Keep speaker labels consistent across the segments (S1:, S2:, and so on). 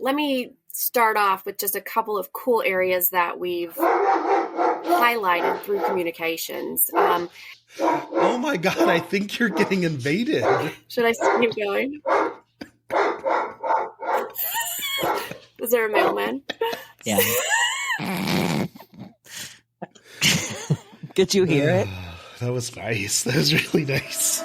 S1: let me start off with just a couple of cool areas that we've highlighted through communications.
S2: Oh my God, I think you're getting invaded.
S1: Should I keep going? Is there a mailman?
S3: Yeah. Could you hear it?
S2: That was nice. That was really nice.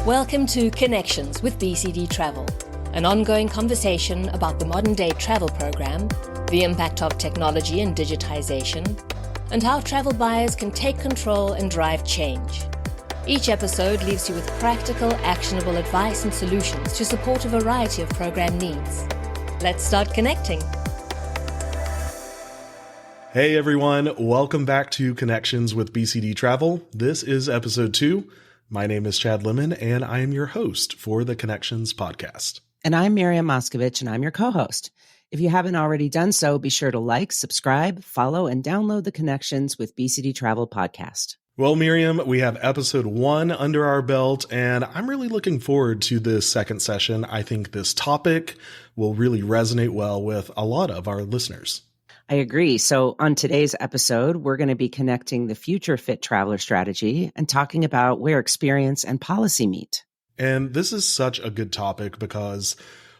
S4: Welcome to Connections with BCD Travel, an ongoing conversation about the modern-day travel program, the impact of technology and digitization, and how travel buyers can take control and drive change. Each episode leaves you with practical, actionable advice and solutions to support a variety of program needs. Let's start connecting.
S2: Hey everyone, welcome back to Connections with BCD Travel. This is episode 2. My name is Chad Lemon, and I am your host for the Connections podcast.
S3: And I'm Miriam Moskovich, and I'm your co-host. If you haven't already done so, be sure to like, subscribe, follow, and download the Connections with BCD Travel podcast.
S2: Well, Miriam, we have episode 1 under our belt, and I'm really looking forward to this second session. I think this topic will really resonate well with a lot of our listeners.
S3: I agree. So on today's episode, we're going to be connecting the future fit traveler strategy and talking about where experience and policy meet.
S2: And this is such a good topic because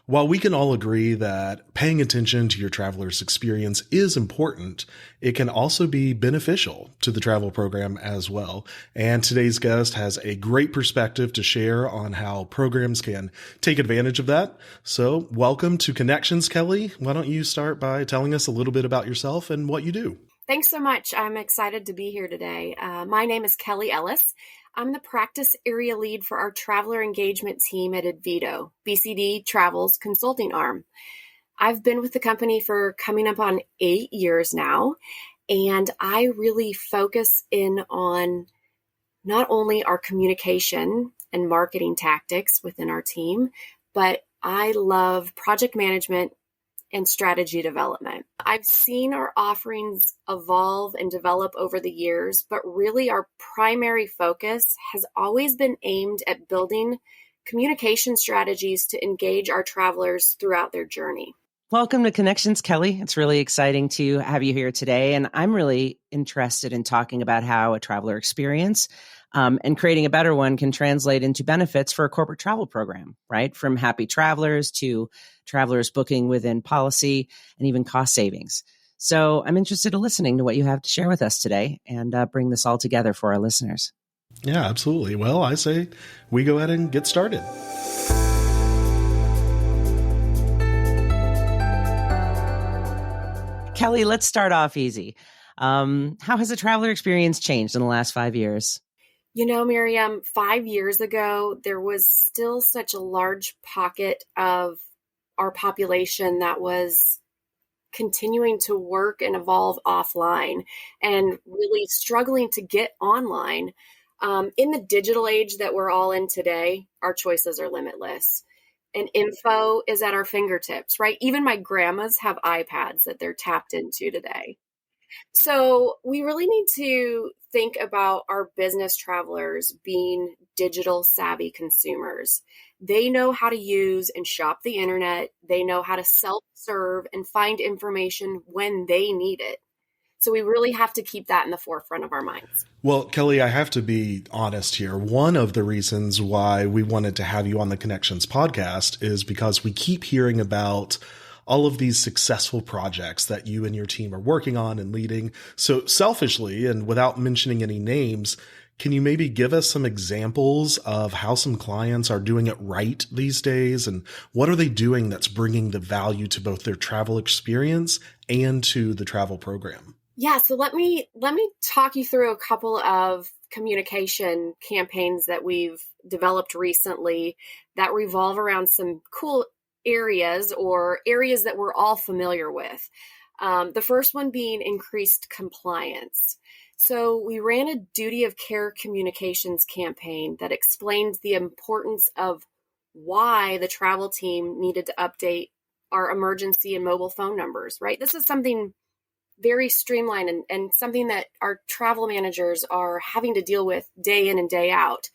S2: while we can all agree that paying attention to your traveler's experience is important, it can also be beneficial to the travel program as well. And today's guest has a great perspective to share on how programs can take advantage of that. So welcome to Connections, Kelly. Why don't you start by telling us a little bit about yourself and what you do?
S1: Thanks so much. I'm excited to be here today. My name is Kelly Ellis. I'm the practice area lead for our traveler engagement team at Advito, BCD Travel's consulting arm. I've been with the company for coming up on 8 years now, and I really focus in on not only our communication and marketing tactics within our team, but I love project management and strategy development. I've seen our offerings evolve and develop over the years, but really our primary focus has always been aimed at building communication strategies to engage our travelers throughout their journey.
S3: Welcome to Connections, Kelly. It's really exciting to have you here today. And I'm really interested in talking about how a traveler experience and creating a better one can translate into benefits for a corporate travel program, right? From happy travelers to travelers booking within policy and even cost savings. So I'm interested in listening to what you have to share with us today and bring this all together for our listeners.
S2: Yeah, absolutely. Well, I say we go ahead and get started.
S3: Kelly, let's start off easy. How has the traveler experience changed in the last 5 years?
S1: You know, Miriam, 5 years ago, there was still such a large pocket of our population that was continuing to work and evolve offline and really struggling to get online. In the digital age that we're all in today, our choices are limitless. And info is at our fingertips, right? Even my grandmas have iPads that they're tapped into today. So we really need to think about our business travelers being digital savvy consumers. They know how to use and shop the internet. They know how to self-serve and find information when they need it. So we really have to keep that in the forefront of our minds.
S2: Well, Kelly, I have to be honest here. One of the reasons why we wanted to have you on the Connections podcast is because we keep hearing about all of these successful projects that you and your team are working on and leading. So selfishly, and without mentioning any names, can you maybe give us some examples of how some clients are doing it right these days? And what are they doing that's bringing the value to both their travel experience and to the travel program?
S1: Yeah, so let me talk you through a couple of communication campaigns that we've developed recently that revolve around some cool areas or areas that we're all familiar with. The first one being increased compliance. So we ran a duty of care communications campaign that explained the importance of why the travel team needed to update our emergency and mobile phone numbers, right? This is something very streamlined and something that our travel managers are having to deal with day in and day out.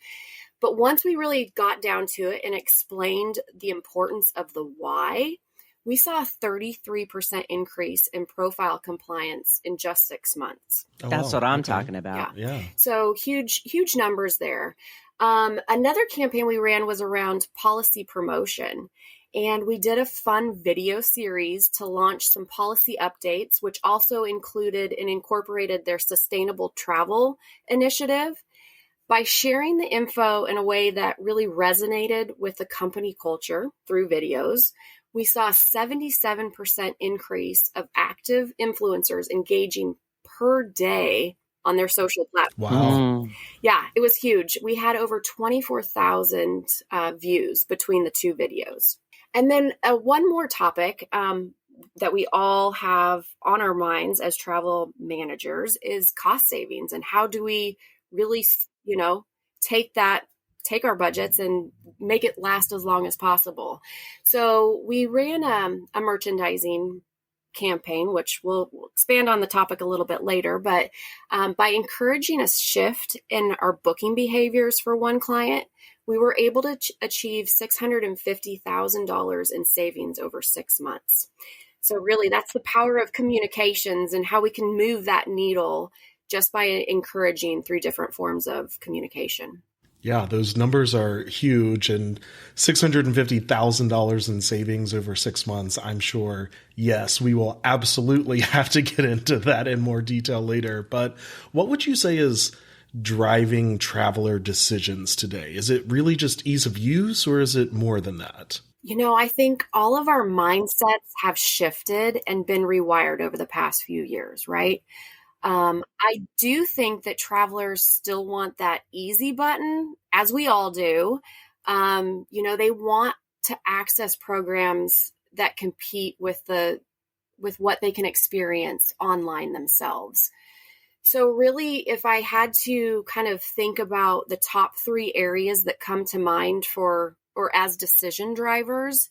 S1: But once we really got down to it and explained the importance of the why, we saw a 33% increase in profile compliance in just 6 months.
S2: Oh,
S3: That's
S2: wow.
S3: what I'm
S2: Okay.
S3: talking about.
S2: Yeah.
S1: So huge numbers there. Another campaign we ran was around policy promotion. And we did a fun video series to launch some policy updates, which also included and incorporated their sustainable travel initiative. By sharing the info in a way that really resonated with the company culture through videos, we saw a 77% increase of active influencers engaging per day on their social platforms.
S2: Wow.
S1: Yeah, it was huge. We had over 24,000 views between the two videos. And then one more topic that we all have on our minds as travel managers is cost savings. And how do we really, take our budgets and make it last as long as possible? So we ran a merchandising campaign, which we'll expand on the topic a little bit later, but by encouraging a shift in our booking behaviors for one client, we were able to achieve $650,000 in savings over 6 months. So really, that's the power of communications and how we can move that needle just by encouraging through different forms of communication.
S2: Yeah, those numbers are huge, and $650,000 in savings over 6 months. I'm sure, yes, we will absolutely have to get into that in more detail later. But what would you say is driving traveler decisions today? Is it really just ease of use, or is it more than that?
S1: I think all of our mindsets have shifted and been rewired over the past few years, right? I do think that travelers still want that easy button, as we all do. They want to access programs that compete with what they can experience online themselves. So really, if I had to kind of think about the top 3 areas that come to mind or as decision drivers,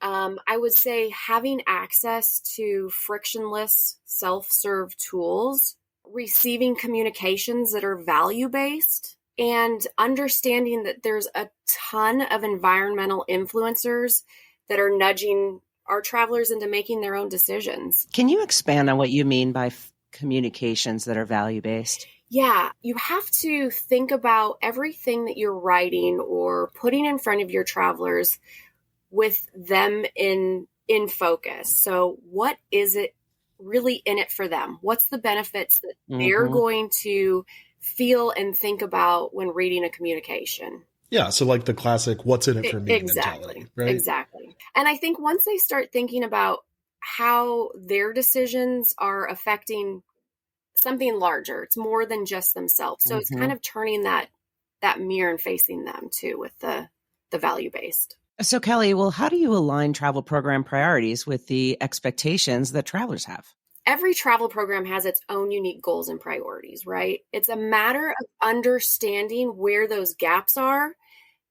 S1: I would say having access to frictionless self-serve tools, receiving communications that are value-based, and understanding that there's a ton of environmental influencers that are nudging our travelers into making their own decisions.
S3: Can you expand on what you mean by communications that are value-based?
S1: Yeah, you have to think about everything that you're writing or putting in front of your travelers with them in focus. So what is it really in it for them? What's the benefits that they're going to feel and think about when reading a communication?
S2: Yeah, so like the classic what's in it for me mentality, right?
S1: Exactly. And I think once they start thinking about how their decisions are affecting something larger, it's more than just themselves. So it's kind of turning that mirror and facing them too with the value-based.
S3: So Kelly, well, how do you align travel program priorities with the expectations that travelers have?
S1: Every travel program has its own unique goals and priorities, right? It's a matter of understanding where those gaps are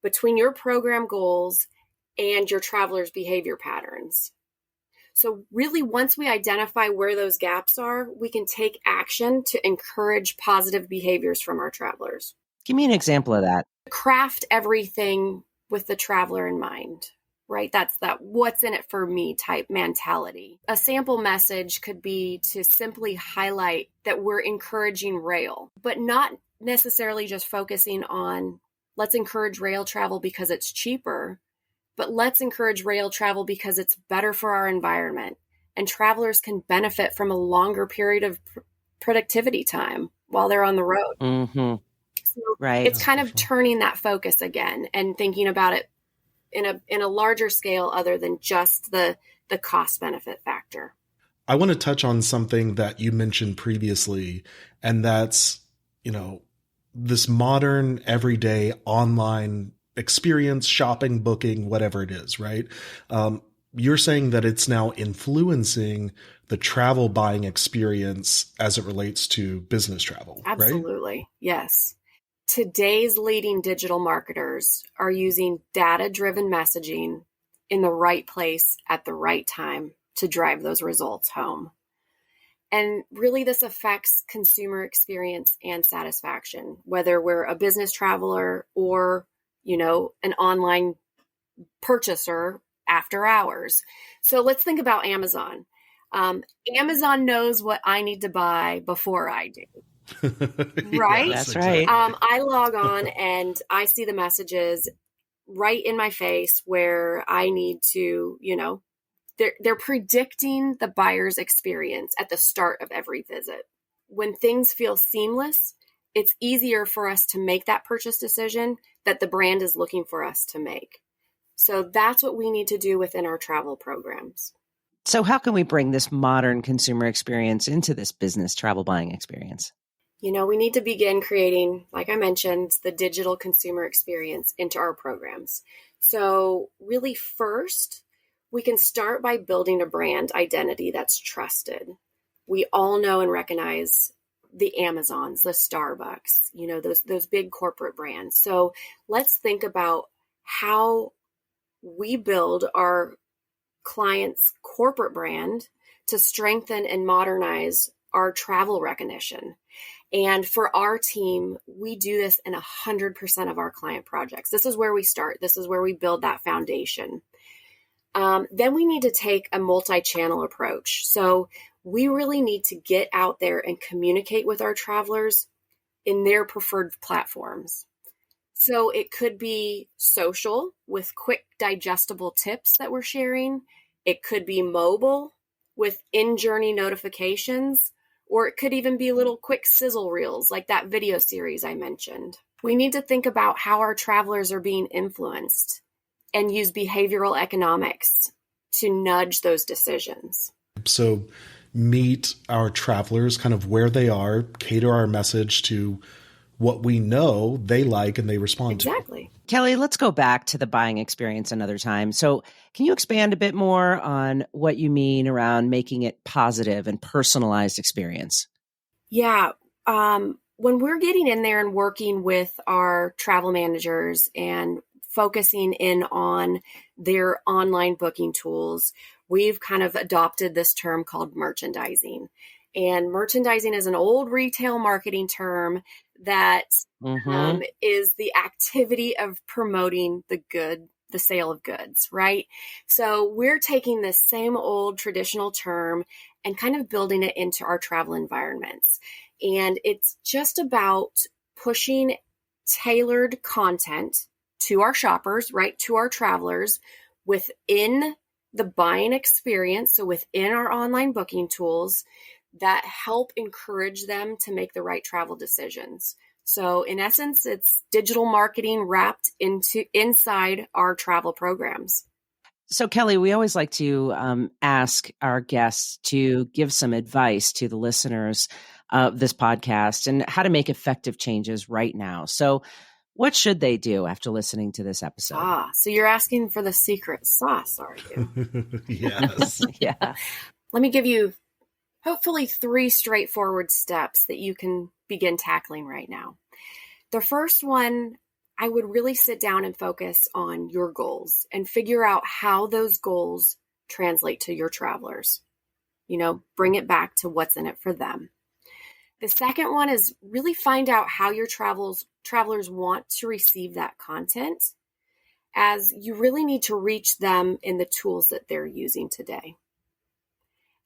S1: between your program goals and your travelers' behavior patterns. So really, once we identify where those gaps are, we can take action to encourage positive behaviors from our travelers.
S3: Give me an example of that.
S1: Craft everything with the traveler in mind, right? That's that what's in it for me type mentality. A sample message could be to simply highlight that we're encouraging rail, but not necessarily just focusing on let's encourage rail travel because it's cheaper, but let's encourage rail travel because it's better for our environment and travelers can benefit from a longer period of productivity time while they're on the road.
S3: Mm-hmm.
S1: So
S3: right.
S1: It's kind of turning that focus again and thinking about it in a larger scale other than just the cost benefit factor.
S2: I want to touch on something that you mentioned previously, and that's, this modern everyday online experience, shopping, booking, whatever it is, right? You're saying that it's now influencing the travel buying experience as it relates to business travel,
S1: Absolutely.
S2: Right?
S1: Yes. Today's leading digital marketers are using data-driven messaging in the right place at the right time to drive those results home. And really, this affects consumer experience and satisfaction, whether we're a business traveler or, an online purchaser after hours. So let's think about Amazon. Amazon knows what I need to buy before I do. Right?
S2: Yes,
S3: That's right.
S1: I log on and I see the messages right in my face where I need to, they're predicting the buyer's experience at the start of every visit. When things feel seamless, it's easier for us to make that purchase decision that the brand is looking for us to make. So that's what we need to do within our travel programs.
S3: So how can we bring this modern consumer experience into this business travel buying experience?
S1: We need to begin creating, like I mentioned, the digital consumer experience into our programs. So really first, we can start by building a brand identity that's trusted. We all know and recognize the Amazons, the Starbucks, those big corporate brands. So let's think about how we build our client's corporate brand to strengthen and modernize our travel recognition. And for our team, we do this in 100% of our client projects. This is where we start. This is where we build that foundation. Then we need to take a multi-channel approach. So we really need to get out there and communicate with our travelers in their preferred platforms. So it could be social with quick digestible tips that we're sharing. It could be mobile with in-journey notifications, or it could even be little quick sizzle reels like that video series I mentioned. We need to think about how our travelers are being influenced and use behavioral economics to nudge those decisions.
S2: So meet our travelers kind of where they are, cater our message to what we know they like and they respond to.
S1: Exactly.
S3: Kelly, let's go back to the buying experience another time. So can you expand a bit more on what you mean around making it positive and personalized experience?
S1: Yeah. When we're getting in there and working with our travel managers and focusing in on their online booking tools, we've kind of adopted this term called merchandising. And merchandising is an old retail marketing term that is the activity of promoting the sale of goods, right? So we're taking this same old traditional term and kind of building it into our travel environments. And it's just about pushing tailored content to our shoppers, right? To our travelers within the buying experience. So within our online booking tools that help encourage them to make the right travel decisions. So in essence, it's digital marketing wrapped inside our travel programs.
S3: So Kelly, we always like to ask our guests to give some advice to the listeners of this podcast and how to make effective changes right now. So what should they do after listening to this episode?
S1: So you're asking for the secret sauce, are you?
S2: Yes.
S3: Yeah.
S1: Let me give you hopefully 3 straightforward steps that you can begin tackling right now. The first one, I would really sit down and focus on your goals and figure out how those goals translate to your travelers. Bring it back to what's in it for them. The second one is really find out how your travelers want to receive that content, as you really need to reach them in the tools that they're using today.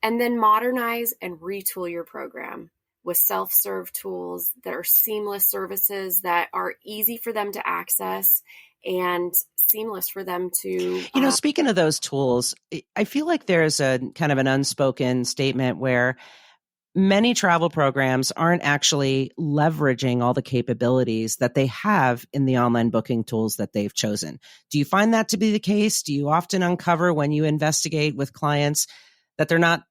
S1: And then modernize and retool your program with self-serve tools that are seamless services that are easy for them to access and seamless for them to...
S3: Speaking of those tools, I feel like there's a kind of an unspoken statement where many travel programs aren't actually leveraging all the capabilities that they have in the online booking tools that they've chosen. Do you find that to be the case? Do you often uncover when you investigate with clients that they're not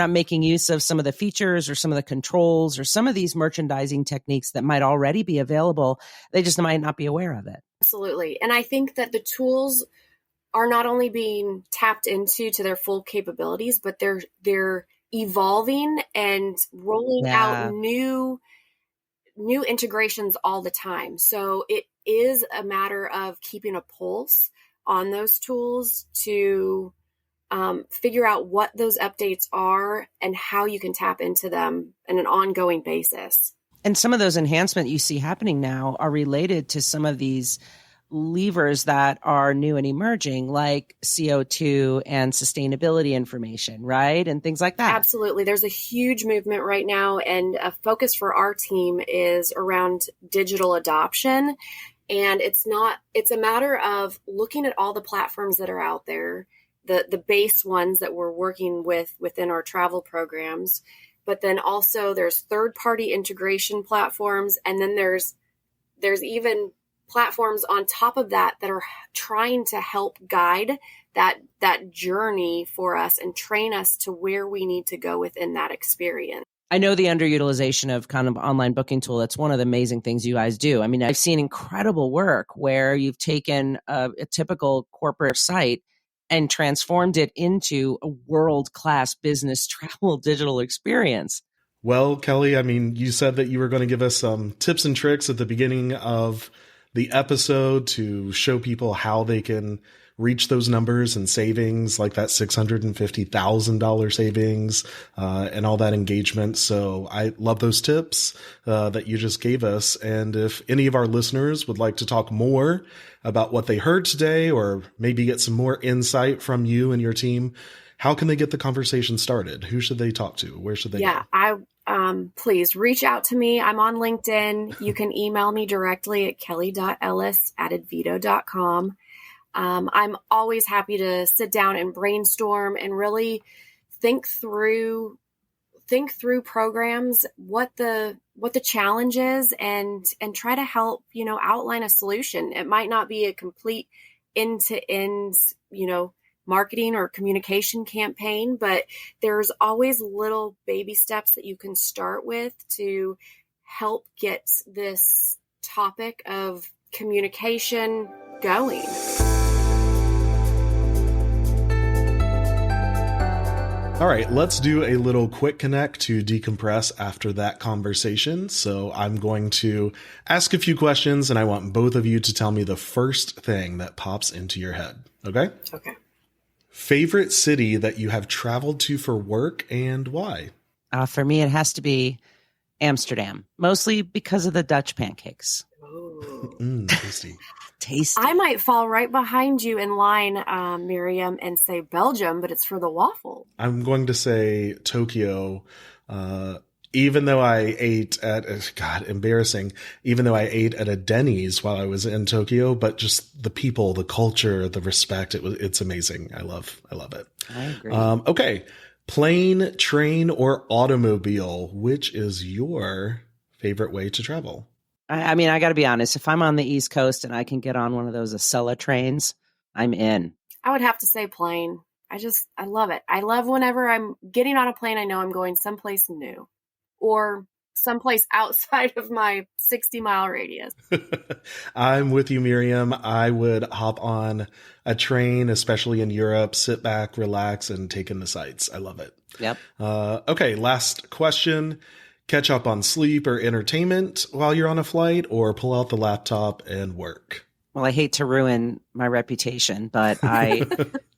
S3: making use of some of the features or some of the controls or some of these merchandising techniques that might already be available? They just might not be aware of it.
S1: Absolutely. And I think that the tools are not only being tapped into to their full capabilities, but they're evolving and rolling out new integrations all the time. So it is a matter of keeping a pulse on those tools to figure out what those updates are and how you can tap into them on an ongoing basis.
S3: And some of those enhancements you see happening now are related to some of these levers that are new and emerging, like CO2 and sustainability information, right? And things like that.
S1: Absolutely. There's a huge movement right now, and a focus for our team is around digital adoption. And it's a matter of looking at all the platforms that are out there, the base ones that we're working with within our travel programs. But then also there's third-party integration platforms. And then there's even platforms on top of that are trying to help guide that journey for us and train us to where we need to go within that experience.
S3: I know the underutilization of kind of online booking tool. That's one of the amazing things you guys do. I mean, I've seen incredible work where you've taken a typical corporate site and transformed it into a world-class business travel digital experience.
S2: Well, Kelly, I mean, you said that you were going to give us some tips and tricks at the beginning of the episode to show people how they can reach those numbers and savings, like that $650,000 savings and all that engagement. So I love those tips that you just gave us. And if any of our listeners would like to talk more about what they heard today, or maybe get some more insight from you and your team, how can they get the conversation started? Who should they talk to? Where should they go?
S1: Please reach out to me. I'm on LinkedIn. You can email me directly at kelly.ellis@advito.com. I'm always happy to sit down and brainstorm and really think through programs, what the challenge is, and try to help, outline a solution. It might not be a complete end-to-end, marketing or communication campaign, but there's always little baby steps that you can start with to help get this topic of communication going.
S2: All right, let's do a little quick connect to decompress after that conversation. So I'm going to ask a few questions, and I want both of you to tell me the first thing that pops into your head. Okay?
S1: Okay.
S2: Favorite city that you have traveled to for work and why?
S3: For me, it has to be Amsterdam, mostly because of the Dutch pancakes.
S2: Tasty.
S3: Tasty.
S1: I might fall right behind you in line, Miriam, and say Belgium, but it's for the waffle.
S2: I'm going to say Tokyo, even though I ate at, even though I ate at a Denny's while I was in Tokyo, but just the people, the culture, the respect, it's amazing. I love it.
S3: I agree.
S2: Okay. Plane, train, or automobile, which is your favorite way to travel?
S3: I mean, I got to be honest. If I'm on the East Coast and I can get on one of those Acela trains, I'm in.
S1: I would have to say plane. I love it. I love whenever I'm getting on a plane, I know I'm going someplace new or someplace outside of my 60-mile radius.
S2: I'm with you, Miriam. I would hop on a train, especially in Europe, sit back, relax, and take in the sights. I love it.
S3: Yep.
S2: Okay, last question. Catch up on sleep or entertainment while you're on a flight, or pull out the laptop and work?
S3: Well, I hate to ruin my reputation, but I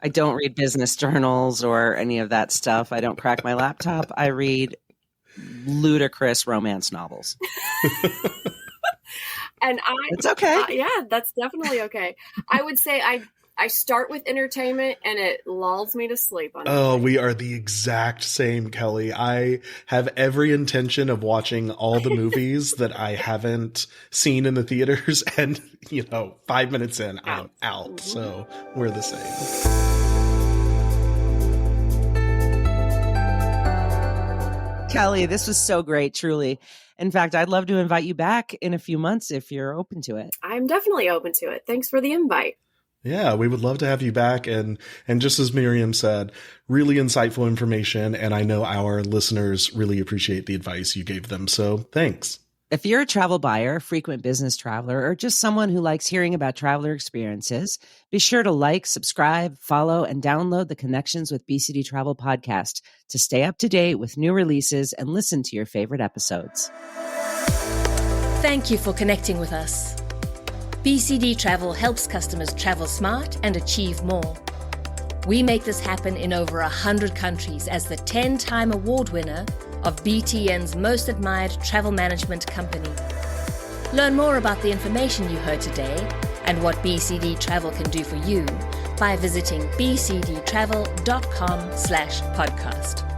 S3: don't read business journals or any of that stuff. I don't crack my laptop. I read ludicrous romance novels.
S1: And
S3: it's okay.
S1: Yeah, that's definitely okay. I would say I start with entertainment and it lulls me to sleep.
S2: We are the exact same, Kelly. I have every intention of watching all the movies that I haven't seen in the theaters, and 5 minutes in, I'm out. Mm-hmm. So we're the same.
S3: Kelly, this was so great, truly. In fact, I'd love to invite you back in a few months if you're open to it.
S1: I'm definitely open to it. Thanks for the invite.
S2: Yeah, we would love to have you back. And just as Miriam said, really insightful information. And I know our listeners really appreciate the advice you gave them. So thanks.
S3: If you're a travel buyer, a frequent business traveler, or just someone who likes hearing about traveler experiences, be sure to like, subscribe, follow, and download the Connections with BCD Travel podcast to stay up to date with new releases and listen to your favorite episodes.
S4: Thank you for connecting with us. BCD Travel helps customers travel smart and achieve more. We make this happen in over 100 countries as the 10-time award winner of BTN's Most Admired Travel Management Company. Learn more about the information you heard today and what BCD Travel can do for you by visiting bcdtravel.com/podcast.